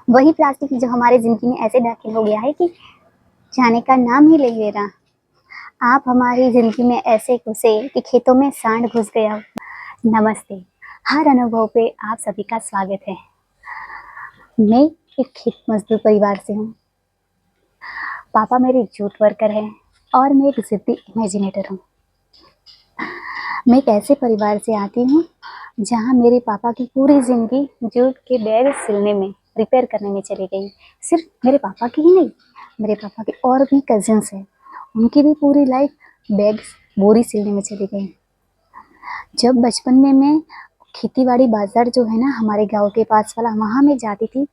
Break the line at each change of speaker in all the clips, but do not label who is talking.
वही प्लास्टिक जो हमारे जिंदगी में ऐसे दाखिल हो गया है कि जाने का नाम ही ले रहा। आप हमारी जिंदगी में ऐसे घुसे कि खेतों में सांड घुस गया। नमस्ते। हर अनुभव पे आप सभी का स्वागत है। मैं एक खेत मजदूर परिवार से हूँ। पापा मेरे जूट वर्कर हैं और मैं एक जिद्दी इमेजिनेटर हूँ। मैं एक ऐसे परिवार से आती हूँ जहाँ मेरे पापा की पूरी जिंदगी जूट के बैग सिलने में, रिपेयर करने में चली गई। सिर्फ मेरे पापा की ही नहीं, मेरे पापा के और भी कजिन्स हैं, उनकी भी पूरी लाइफ बैग्स बोरी सिलने में चली गई। जब बचपन में मैं खेतीबाड़ी बाजार जो है ना हमारे गांव के पास वाला, वहाँ मैं जाती थी।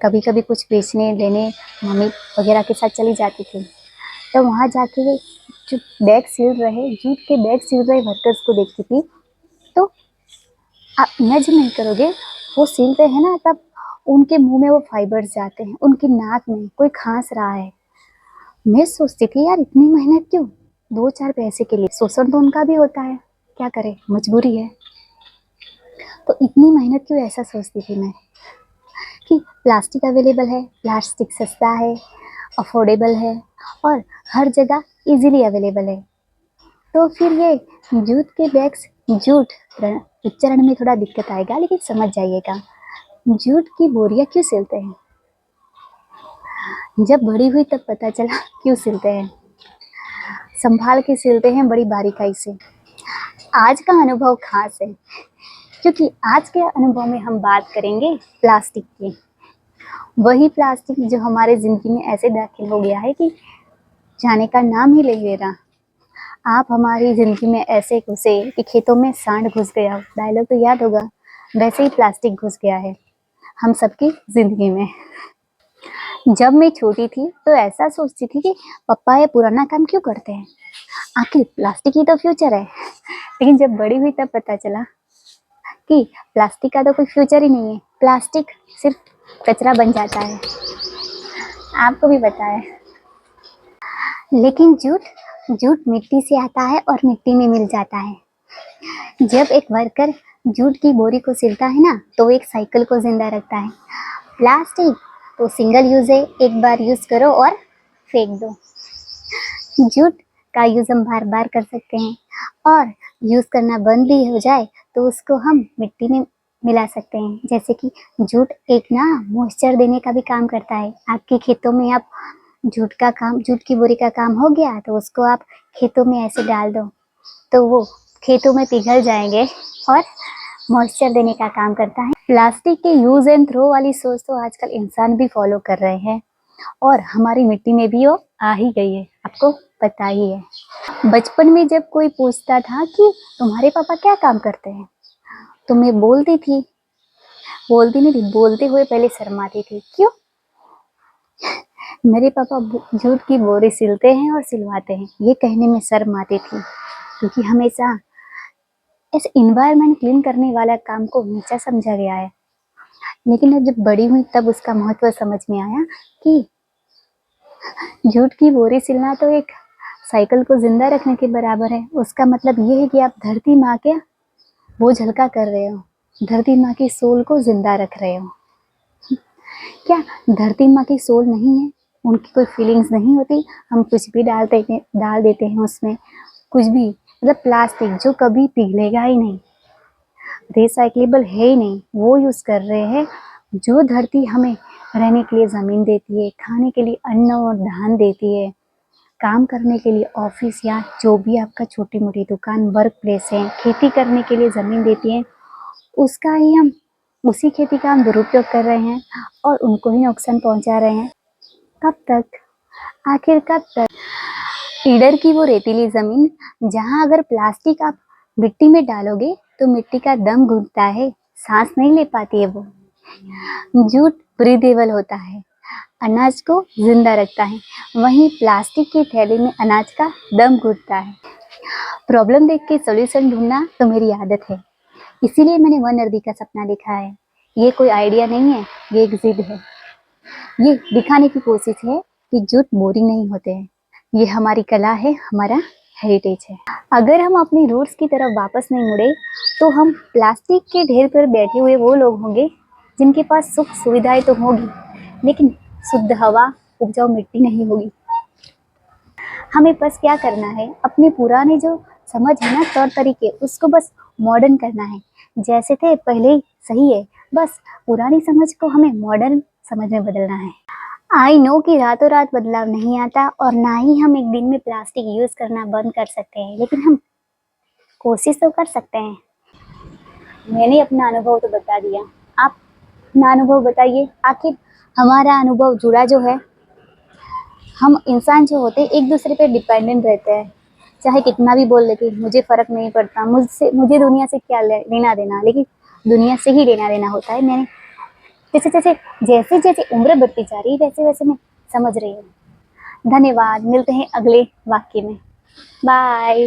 कभी कभी कुछ बेचने लेने मम्मी वगैरह के साथ चली जाती थी। तो वहाँ जाके जो बैग सिल रहे, जूट के बैग सिल रहे वर्कर्स को देखती थी। तो आप इमेजिन नहीं करोगे, वो सिलते हैं ना तब उनके मुंह में वो फाइबर्स जाते हैं, उनकी नाक में कोई खांस रहा है। मैं सोचती थी यार इतनी मेहनत क्यों, दो चार पैसे के लिए। शोषण तो उनका भी होता है, क्या करे, मजबूरी है। तो इतनी मेहनत क्यों, ऐसा सोचती थी मैं कि प्लास्टिक अवेलेबल है, प्लास्टिक सस्ता है, अफोर्डेबल है और हर जगह इजीली अवेलेबल है। तो फिर ये जूट के बैग्स, जूट उच्चारण में थोड़ा दिक्कत आएगा लेकिन समझ जाइएगा, जूट की बोरियां क्यों सिलते हैं। जब बड़ी हुई तब पता चला क्यों सिलते हैं। संभाल के सिलते हैं बड़ी बारीकाई से। आज का अनुभव खास है क्योंकि आज के अनुभव में हम बात करेंगे प्लास्टिक की। वही प्लास्टिक जो हमारे जिंदगी में ऐसे दाखिल हो गया है कि जाने का नाम ही ले रहा। आप हमारी जिंदगी में ऐसे घुसे कि खेतों में सांड घुस गया, डायलॉग तो याद होगा। वैसे ही प्लास्टिक घुस गया है हम सबकी जिंदगी में। जब मैं छोटी थी तो ऐसा सोचती थी कि पापा ये पुराना काम क्यों करते हैं, आखिर प्लास्टिक ही तो फ्यूचर है। लेकिन जब बड़ी हुई तब पता चला कि प्लास्टिक का तो कोई फ्यूचर ही नहीं है, प्लास्टिक सिर्फ कचरा बन जाता है। आपको भी पता है। लेकिन जूट, जूट मिट्टी से आता है और मिट्टी में मिल जाता है। जब एक वर्कर जूट की बोरी को सिलता है ना तो एक साइकिल को जिंदा रखता है। प्लास्टिक तो सिंगल यूज है, एक बार यूज करो और फेंक दो। जूट का यूज हम बार बार कर सकते हैं और यूज करना बंद भी हो जाए तो उसको हम मिट्टी में मिला सकते हैं। जैसे कि जूट एक ना मॉइस्चर देने का भी काम करता है। आपके खेतों में आप जूट का काम, जूट की बोरी का काम हो गया तो उसको आप खेतों में ऐसे डाल दो तो वो खेतों में पिघल जाएंगे और मॉइस्चर देने का काम करता है। प्लास्टिक के यूज एंड थ्रो वाली सोच तो आजकल इंसान भी फॉलो कर रहे हैं और हमारी मिट्टी में भी वो आ ही गई है, आपको पता ही है। बचपन में जब कोई पूछता था कि तुम्हारे पापा क्या काम करते हैं तो मैं बोलती थी, बोलती नहीं थी, बोलते हुए पहले शर्माती थी। क्यों? मेरे पापा जूट की बोरी सिलते हैं और सिलवाते हैं, ये कहने में शर्म आती थी क्योंकि हमेशा इस इन्वायरमेंट क्लीन करने वाला काम को नीचा समझा गया है। लेकिन अब जब बड़ी हुई तब उसका महत्व समझ में आया कि जूट की बोरी सिलना तो एक साइकिल को जिंदा रखने के बराबर है। उसका मतलब ये है कि आप धरती माँ के बोझ हल्का कर रहे हो, धरती माँ की सोल को जिंदा रख रहे हो। क्या धरती माँ की सोल नहीं है, उनकी कोई फीलिंग्स नहीं होती? हम कुछ भी डाल देते हैं उसमें, कुछ भी, मतलब प्लास्टिक जो कभी पिघलेगा ही नहीं, रिसाइक्लेबल है ही नहीं, वो यूज कर रहे हैं। जो धरती हमें रहने के लिए जमीन देती है, खाने के लिए अन्न और धान देती है, काम करने के लिए ऑफिस या जो भी आपका छोटी मोटी दुकान, वर्क प्लेस है, खेती करने के लिए जमीन देती है, उसका ही हम, उसी खेती का हम दुरुपयोग कर रहे हैं और उनको ही नुकसान पहुंचा रहे हैं। कब तक, आखिर कब तक? ईडर की वो रेतीली जमीन जहां अगर प्लास्टिक आप मिट्टी में डालोगे तो मिट्टी का दम घुटता है, सांस नहीं ले पाती है वो। जूट ब्रीदेबल होता है, अनाज को जिंदा रखता है, वहीं प्लास्टिक की थैली में अनाज का दम घुटता है। प्रॉब्लम देख के सॉल्यूशन ढूंढना तो मेरी आदत है, इसीलिए मैंने वन अर्दी का सपना देखा है। ये कोई आइडिया नहीं है, ये एक जिद है। ये दिखाने की कोशिश है कि जूट बोरिंग नहीं होते हैं, ये हमारी कला है, हमारा हेरिटेज है। अगर हम अपनी रूट्स की तरफ वापस नहीं मुड़े तो हम प्लास्टिक के ढेर पर बैठे हुए वो लोग होंगे जिनके पास सुख सुविधाएं तो होगी, लेकिन शुद्ध हवा, उपजाऊ मिट्टी नहीं होगी। हमें बस क्या करना है, अपने पुराने जो समझ है ना, तौर तरीके, उसको बस मॉडर्न करना है। जैसे थे पहले ही सही है, बस पुरानी समझ को हमें मॉडर्न समझ में बदलना है। आई नो कि रातों रात बदलाव नहीं आता और ना ही हम एक दिन में प्लास्टिक यूज करना बंद कर सकते हैं, लेकिन हम कोशिश तो कर सकते हैं। मैंने अपना अनुभव तो बता दिया, आप अपना अनुभव बताइए। आखिर हमारा अनुभव जुड़ा जो है, हम इंसान जो होते हैं एक दूसरे पे डिपेंडेंट रहते हैं। चाहे कितना भी बोल लेते, मुझे फर्क नहीं पड़ता, मुझे दुनिया से क्या लेना देना, लेकिन दुनिया से ही लेना देना होता है। मैंने जैसे जैसे जैसे जैसे उम्र बढ़ती जा रही है, वैसे वैसे मैं समझ रही हूँ। धन्यवाद, मिलते हैं अगले वाक्य में। बाय।